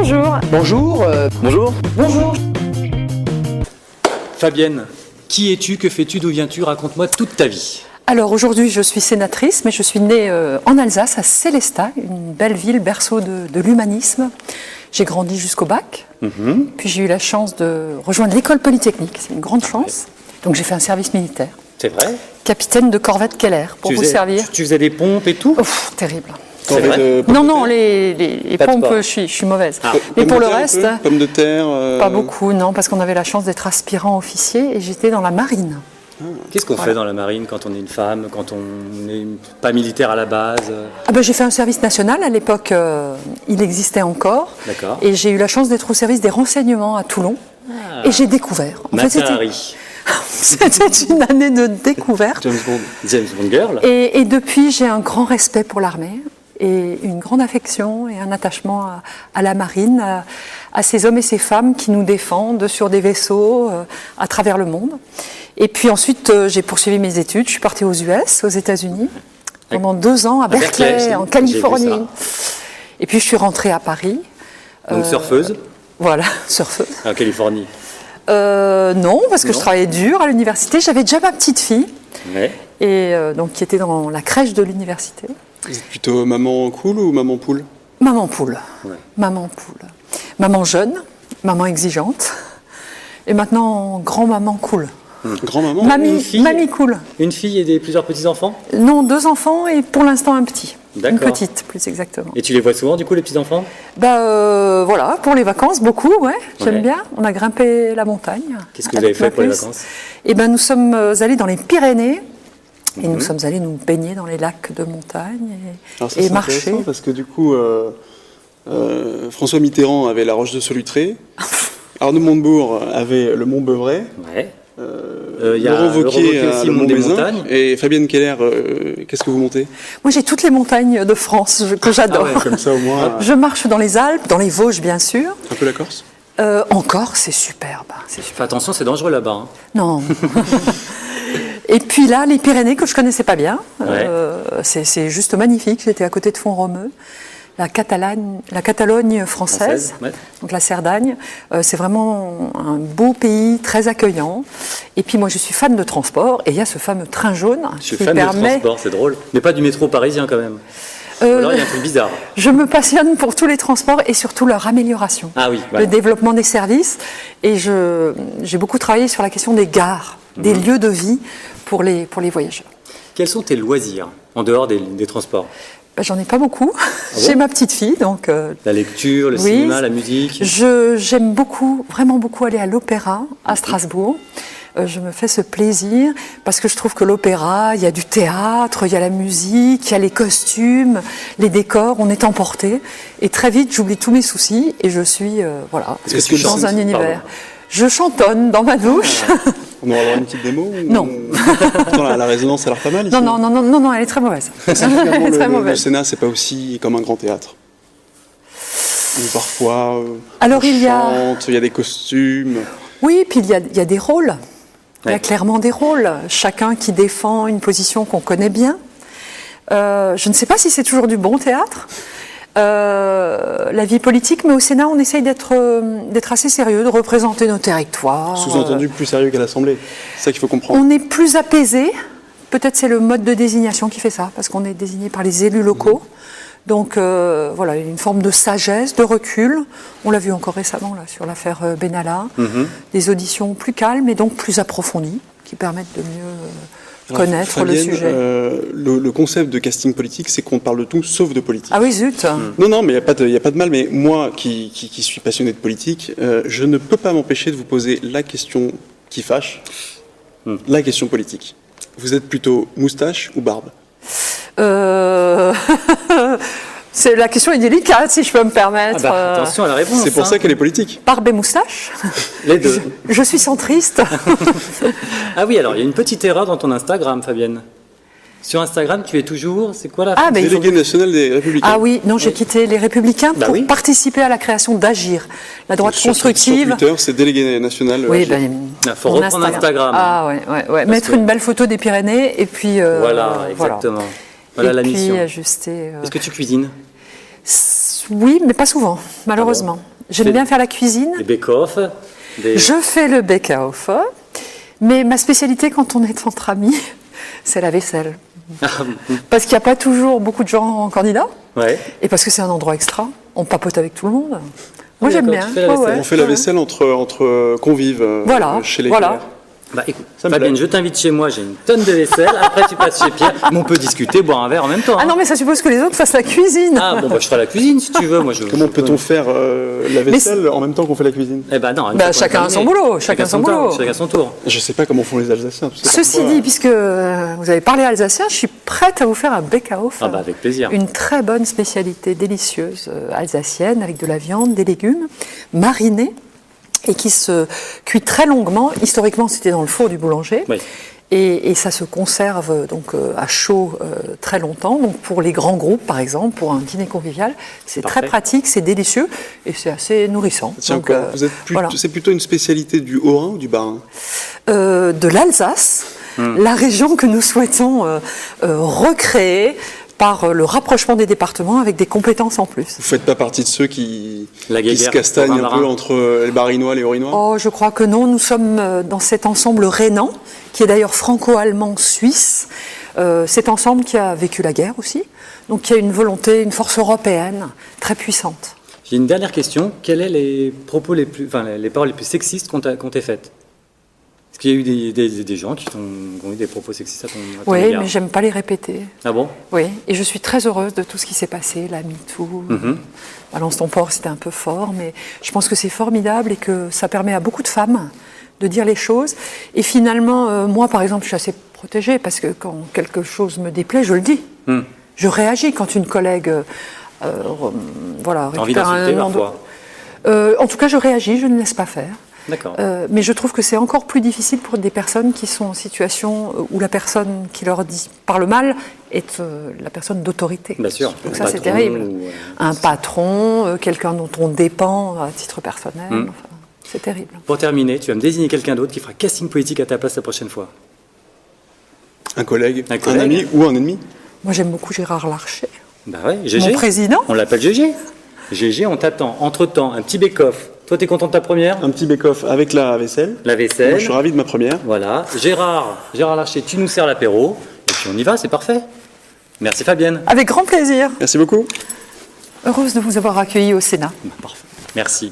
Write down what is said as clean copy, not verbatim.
Bonjour. Bonjour. Bonjour. Bonjour. Fabienne, qui es-tu, que fais-tu, d'où viens-tu? Raconte-moi toute ta vie. Alors aujourd'hui je suis sénatrice, mais je suis née en Alsace, à Sélestat, une belle ville, berceau de l'humanisme. J'ai grandi jusqu'au bac, puis j'ai eu la chance de rejoindre l'école polytechnique, c'est une grande chance. Donc j'ai fait un service militaire. C'est vrai? Capitaine de corvette Keller, pour vous servir. Tu faisais des pompes et tout? Ouf, terrible. Non, les Pas de pompes, sport. je suis mauvaise. Ah. Mais pour le reste, pommes de terre. pas beaucoup, non, parce qu'on avait la chance d'être aspirant officier et j'étais dans la marine. Qu'est-ce qu'on fait dans la marine quand on est une femme, quand on n'est pas militaire à la base? Ah ben, j'ai fait un service national, à l'époque il existait encore. D'accord. Et j'ai eu la chance d'être au service des renseignements à Toulon. Et j'ai découvert. En fait, c'était une année de découverte. James Bond Girl. Et depuis, j'ai un grand respect pour l'armée et une grande affection et un attachement à la marine, à ces hommes et ces femmes qui nous défendent sur des vaisseaux à travers le monde. Et puis ensuite, j'ai poursuivi mes études. Je suis partie aux US, aux États-Unis, pendant 2 ans à Berkeley, en Californie. Et puis je suis rentrée à Paris. Donc surfeuse? Voilà, surfeuse. En Californie? Non, parce que je travaillais dur à l'université. J'avais déjà ma petite fille, donc qui était dans la crèche de l'université. Vous êtes plutôt maman cool ou maman poule? Maman poule. Maman poule. Maman jeune, maman exigeante. Et maintenant, grand-maman cool. Grand-maman? Mamie cool. Une fille et plusieurs petits-enfants? Non, 2 enfants et pour l'instant un petit. Une D'accord. petite, plus exactement. Et tu les vois souvent, du coup, les petits-enfants? Voilà, pour les vacances, beaucoup, j'aime bien. On a grimpé la montagne. Qu'est-ce que vous avez fait pour les vacances? Eh ben, nous sommes allés dans les Pyrénées et nous sommes allés nous baigner dans les lacs de montagne et marcher. Parce que du coup, François Mitterrand avait la Roche de Solutré, Arnaud Montebourg avait le Mont Beuvray. Laurent Wauquiez a le Mont Mézin, et Fabienne Keller, qu'est-ce que vous montez? Moi j'ai toutes les montagnes de France que j'adore. Comme ça au moins. Je marche dans les Alpes, dans les Vosges bien sûr. Un peu la Corse? En Corse, c'est superbe. Fais attention, c'est dangereux là-bas. Hein. Non. Et puis là, les Pyrénées que je connaissais pas bien, c'est juste magnifique. J'étais à côté de Font-Romeu. La Catalogne française, donc la Cerdagne, c'est vraiment un beau pays, très accueillant. Et puis moi je suis fan de transport, et il y a ce fameux train jaune Je suis fan de transport, c'est drôle. Mais pas du métro parisien quand même. Ou alors il y a un truc bizarre. Je me passionne pour tous les transports et surtout leur amélioration. Ah oui, voilà. Le développement des services. Et j'ai beaucoup travaillé sur la question des gares, des lieux de vie pour les voyageurs. Quels sont tes loisirs en dehors des transports? J'en ai pas beaucoup. J'ai ma petite fille, donc... La lecture, le cinéma, la musique. J'aime beaucoup, vraiment beaucoup aller à l'opéra à Strasbourg. Je me fais ce plaisir parce que je trouve que l'opéra, il y a du théâtre, il y a la musique, il y a les costumes, les décors, on est emporté. Et très vite, j'oublie tous mes soucis et je suis dans un univers. Je chantonne dans ma douche. On aura une petite démo Non. La résonance a l'air pas mal ici. Non, elle est très mauvaise. Le Sénat, c'est pas aussi comme un grand théâtre. Où parfois, il y a des costumes. Oui, puis il y a des rôles. Il y a clairement des rôles. Chacun qui défend une position qu'on connaît bien. Je ne sais pas si c'est toujours du bon théâtre. La vie politique, mais au Sénat, on essaye d'être assez sérieux, de représenter nos territoires. Sous-entendu plus sérieux qu'à l'Assemblée. C'est ça qu'il faut comprendre. On est plus apaisé. Peut-être c'est le mode de désignation qui fait ça, parce qu'on est désigné par les élus locaux. Donc voilà, une forme de sagesse, de recul. On l'a vu encore récemment là, sur l'affaire Benalla. Des auditions plus calmes et donc plus approfondies, qui permettent de mieux connaître Fabienne, le sujet. Le concept de casting politique, c'est qu'on parle de tout sauf de politique. Ah oui, zut. Non, mais il n'y a pas de mal. Mais moi, qui suis passionné de politique, je ne peux pas m'empêcher de vous poser la question qui fâche, la question politique. Vous êtes plutôt moustache ou barbe? La question est délicate, si je peux me permettre. Attention à la réponse. C'est pour ça qu'elle est politique. Barbe et moustache. Les deux. Je suis centriste. Ah oui, alors il y a une petite erreur dans ton Instagram, Fabienne. Sur Instagram, tu es toujours, c'est quoi la déléguée nationale des Républicains? Ah oui, non, j'ai quitté les Républicains pour participer à la création d'Agir, la droite constructive. Sur Twitter, c'est délégué national. Oui, il faut reprendre Instagram. Ah ouais. Mettre une belle photo des Pyrénées et puis... voilà, exactement. Voilà la mission. Et puis ajuster... Est-ce que tu cuisines? Oui, mais pas souvent, malheureusement. J'aime bien faire la cuisine. Des bake-off. Je fais le bake-off. Mais ma spécialité quand on est entre amis, c'est la vaisselle. Parce qu'il n'y a pas toujours beaucoup de gens candidats. Ouais. Et parce que c'est un endroit extra. On papote avec tout le monde. Moi, j'aime bien. On fait la vaisselle entre convives chez les Pierre. Bah écoute, Fabienne, je t'invite chez moi, j'ai une tonne de vaisselle, après tu passes chez Pierre, mais on peut discuter, boire un verre en même temps. Ah non, mais ça suppose que les autres fassent la cuisine. Ah bon, bah, je ferai la cuisine si tu veux. Comment peut-on faire la vaisselle en même temps qu'on fait la cuisine? Eh ben non. Chacun a son boulot, chacun son boulot. Chacun son tour. Je sais pas comment font les Alsaciens. Ceci dit, puisque vous avez parlé alsacien, je suis prête à vous faire un bake-off. Ah bah avec plaisir. Une très bonne spécialité délicieuse alsacienne avec de la viande, des légumes, marinés, et qui se cuit très longuement. Historiquement, c'était dans le four du boulanger. Oui. Et ça se conserve donc à chaud très longtemps. Donc pour les grands groupes, par exemple, pour un dîner convivial, c'est très pratique, c'est délicieux et c'est assez nourrissant. Donc, c'est plutôt une spécialité du Haut-Rhin ou du Bas-Rhin? De l'Alsace, la région que nous souhaitons recréer par le rapprochement des départements avec des compétences en plus. Vous ne faites pas partie de ceux qui se castagnent un peu entre les Barinois et les Haut-Rhinois? Oh, je crois que non. Nous sommes dans cet ensemble rhénan, qui est d'ailleurs franco-allemand-suisse. Cet ensemble qui a vécu la guerre aussi, donc qui a une volonté, une force européenne très puissante. J'ai une dernière question. Quels sont les paroles les plus sexistes qu'on t'ait faites? Est-ce qu'il y a eu des gens qui ont eu des propos sexistes à ton Oui, égard? mais j'aime pas les répéter. Ah bon? Oui, et je suis très heureuse de tout ce qui s'est passé, la MeToo. Balance ton porc, c'était un peu fort, mais je pense que c'est formidable et que ça permet à beaucoup de femmes de dire les choses. Et finalement, moi, par exemple, je suis assez protégée parce que quand quelque chose me déplaît, je le dis. Je réagis quand une collègue récupère un endroit. En tout cas, je réagis, je ne laisse pas faire. D'accord. Mais je trouve que c'est encore plus difficile pour des personnes qui sont en situation où la personne qui leur parle mal est la personne d'autorité. Bien sûr. Donc ça, c'est terrible. Un patron, quelqu'un dont on dépend à titre personnel. Enfin, c'est terrible. Pour terminer, tu vas me désigner quelqu'un d'autre qui fera casting politique à ta place la prochaine fois. Un collègue, un ami ou un ennemi? Moi, j'aime beaucoup Gérard Larcher. Bah ouais, GG. Mon président. On l'appelle GG. GG, on t'attend. Entre-temps, un petit bake-off. Toi, t'es content de ta première? Un petit bake-off avec la vaisselle. La vaisselle. Moi, je suis ravi de ma première. Voilà. Gérard Larcher, tu nous sers l'apéro. Et puis on y va, c'est parfait. Merci Fabienne. Avec grand plaisir. Merci beaucoup. Heureuse de vous avoir accueilli au Sénat. Parfait. Merci.